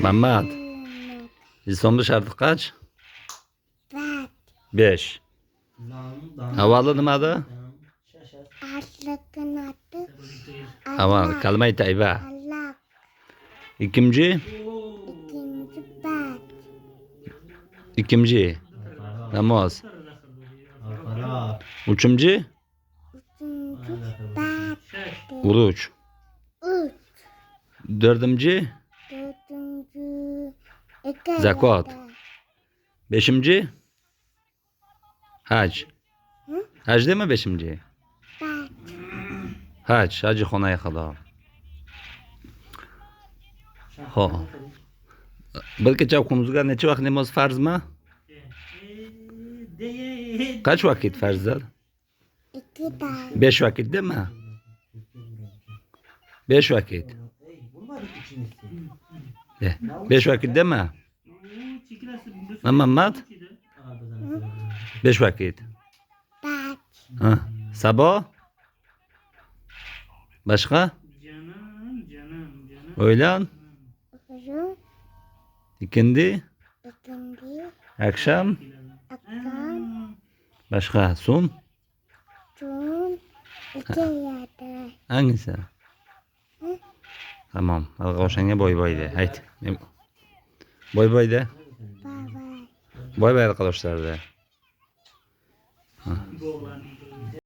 Mehmet. Sonlu şartı kaç? 5. Havalı nimada? Haval kalmayı tayba. İkinci? İkinci. Namaz. Üçüncü? Oruç. Dördüncü? Zakat. Beşinci? Hac. Hac değil mi beşinci? Hac. Hacı xonaya xalo. Ho. Bir kecha o'qimizga necha vaqt namoz farzmi? Kaç vakit farzlar? 5 vakit değil mi? 5 vakit. 5 vakit değil mi? Mehmet? 5 vakit. Ha. Sabah? Başka? Öğlen? İkindi? Akşam? Başka? Son? Hangisi? Tamam. Algavşanga boy boy de. Haydi. Boy boy de. Boy boy arkadaşlar de.